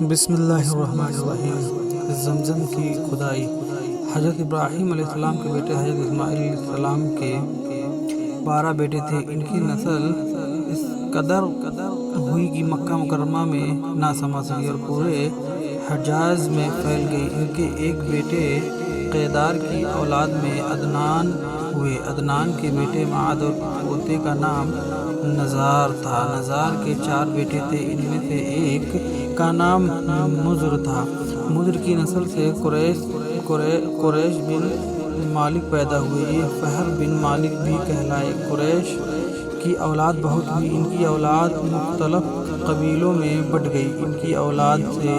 بسم اللہ الرحمن الرحیم۔ زمزم کی کھدائی۔ حضرت ابراہیم علیہ السلام کے بیٹے حضرت اسماعیل علیہ السلام کے 12 بیٹے تھے۔ ان کی نسل اس قدر ہوئی کہ مکہ مکرمہ میں نہ سما سکی اور پورے حجاز میں پھیل گئی۔ ان کے ایک بیٹے قیدار کی اولاد میں عدنان ہوئے۔ عدنان کے بیٹے معد اور پوتے کا نام نزار تھا۔ نزار کے 4 بیٹے تھے، ان میں سے ایک کا نام مضر تھا۔ مضر کی نسل سے قریش بن مالک پیدا ہوئے، یہ فہر بن مالک بھی کہلائے۔ قریش کی اولاد بہت ہوئی، ان کی اولاد مختلف قبیلوں میں بٹ گئی۔ ان کی اولاد سے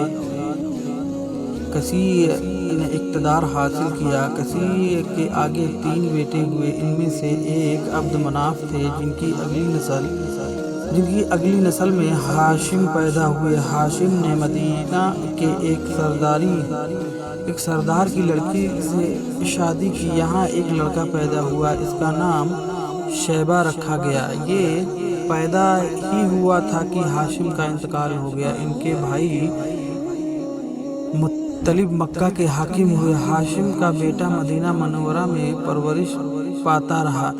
کثیر نے اقتدار حاصل کیا۔ کثیر کے آگے 3 بیٹے ہوئے، ان میں سے ایک عبد مناف تھے، جن کی اگلی نسل میں ہاشم پیدا ہوئے۔ ہاشم نے مدینہ کے ایک سردار کی لڑکی سے شادی کی، یہاں ایک لڑکا پیدا ہوا، اس کا نام شیبہ رکھا گیا۔ یہ پیدا ہی ہوا تھا کہ ہاشم کا انتقال ہو گیا۔ ان کے بھائی مطلب مکہ کے حاکم ہوئے۔ ہاشم کا بیٹا مدینہ منورہ میں پرورش پاتا رہا۔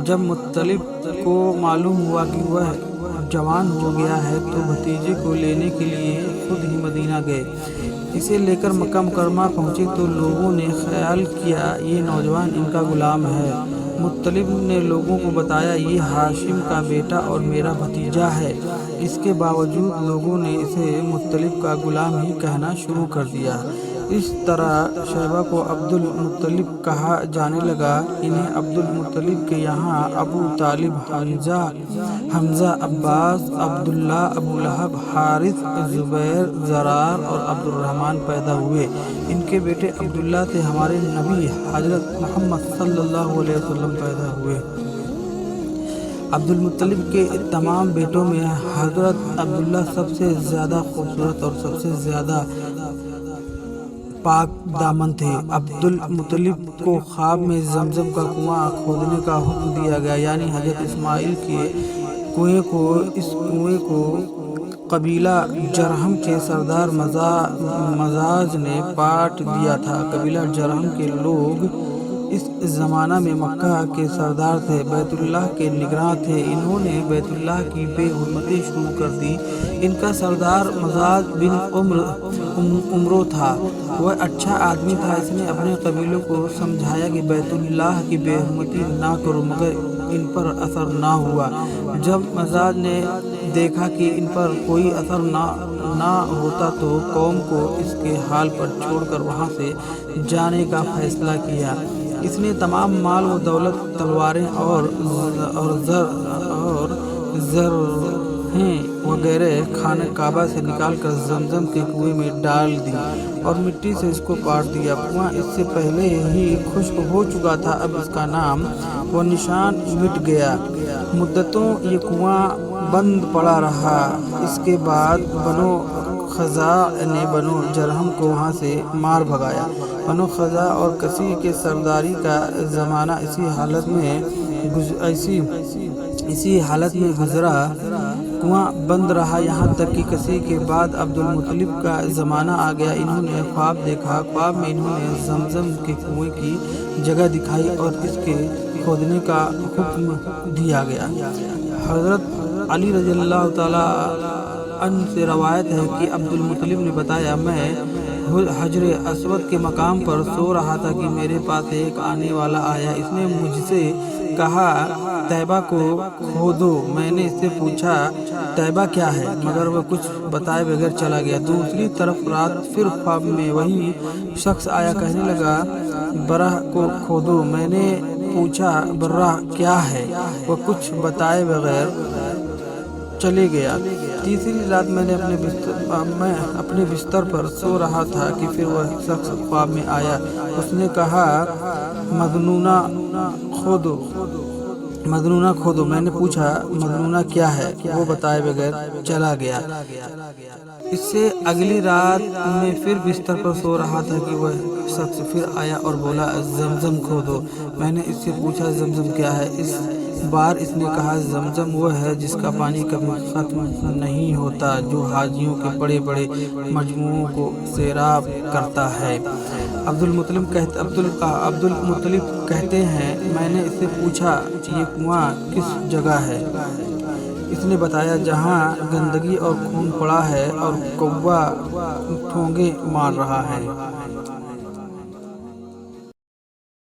جب مطلب کو معلوم ہوا کہ وہ جوان ہو گیا ہے تو بھتیجے کو لینے کے لیے خود ہی مدینہ گئے۔ اسے لے کر مکہ مکرمہ پہنچے تو لوگوں نے خیال کیا یہ نوجوان ان کا غلام ہے۔ مطلب نے لوگوں کو بتایا یہ ہاشم کا بیٹا اور میرا بھتیجا ہے۔ اس کے باوجود لوگوں نے اسے مطلب کا غلام ہی کہنا شروع کر دیا۔ اس طرح شیبہ کو عبد المطلب کہا جانے لگا۔ انہیں عبد المطلب کے یہاں ابو طالب، حمزہ، عباس، عبداللہ، ابو لہب، حارث، زبیر، زرار اور عبد الرحمن پیدا ہوئے۔ ان کے بیٹے عبداللہ سے ہمارے نبی حضرت محمد صلی اللہ علیہ وسلم پیدا ہوئے۔ عبد المطلب کے تمام بیٹوں میں حضرت عبداللہ سب سے زیادہ خوبصورت اور سب سے زیادہ پاک دامن تھے۔ عبد المطلب کو خواب میں زمزم کا کنواں کھودنے کا حکم دیا گیا، یعنی حضرت اسماعیل کے کنویں کو۔ اس کنویں کو قبیلہ جرہم کے سردار مزاج نے پاٹ دیا تھا۔ قبیلہ جرہم کے لوگ اس زمانہ میں مکہ کے سردار تھے، بیت اللہ کے نگراں تھے۔ انہوں نے بیت اللہ کی بے حرمتی شروع کر دی۔ ان کا سردار مزاج بن عمرو تھا، وہ اچھا آدمی تھا۔ اس نے اپنے قبیلوں کو سمجھایا کہ بیت اللہ کی بے حرمتی نہ کرو، مگر ان پر اثر نہ ہوا۔ جب مزاج نے دیکھا کہ ان پر کوئی اثر نہ ہوتا تو قوم کو اس کے حال پر چھوڑ کر وہاں سے جانے کا فیصلہ کیا۔ اس نے تمام مال و دولت، تلواریں اور زرہیں وغیرہ خانہ کعبہ سے نکال کر زمزم کے کنویں میں ڈال دی اور مٹی سے اس کو پاٹ دیا۔ کنواں اس سے پہلے ہی خشک ہو چکا تھا، اب اس کا نام و نشان مٹ گیا۔ مدتوں یہ کنواں بند پڑا رہا۔ اس کے بعد بنو خزاع نے بنو جرہم کو وہاں سے مار بھگایا۔ بنو خزاع اور کثیر کے سرداری کا زمانہ اسی حالت میں گزرا۔ کنواں بند رہا یہاں تک کہ کثیر کے بعد عبد المطلب کا زمانہ آ گیا۔ انہوں نے خواب دیکھا۔ خواب میں انہوں نے زمزم کے کنویں کی جگہ دکھائی اور اس کے کھودنے کا حکم دیا گیا۔ حضرت علی رضی اللہ تعالیٰ عنہ سے روایت ہے کہ عبد المطلب نے بتایا میں حجر اسود کے مقام پر سو رہا تھا کہ میرے پاس ایک آنے والا آیا۔ اس نے مجھ سے کہا طیبہ کو کھودو۔ میں نے اس سے پوچھا طیبہ کیا ہے، مگر وہ کچھ بتائے بغیر چلا گیا۔ دوسری طرف رات پھر خواب میں وہی شخص آیا، کہنے لگا برہ کو کھودو۔ میں نے پوچھا برہ کیا ہے، وہ کچھ بتائے بغیر چلے گیا۔ تیسری رات میں اپنے بستر پر سو رہا تھا کہ پھر وہ شخص خواب میں آیا۔ اس نے کہا مظنونہ کھودو۔ میں نے پوچھا مظنونہ کیا ہے، وہ بتائے بغیر چلا گیا۔ اس سے اگلی رات میں پھر بستر پر سو رہا تھا کہ وہ شخص پھر آیا اور بولا زمزم کھودو۔ میں نے اس سے پوچھا زمزم کیا ہے، بار اس نے کہا زمزم وہ ہے جس کا پانی کبھی ختم نہیں ہوتا، جو حاجیوں کے بڑے بڑے مجموعوں کو سیراب کرتا ہے۔ عبد المطلب کہتے ہیں میں نے اس سے پوچھا یہ کنواں کس جگہ ہے؟ اس نے بتایا جہاں گندگی اور خون پڑا ہے اور کوا ٹھونگے مار رہا ہے۔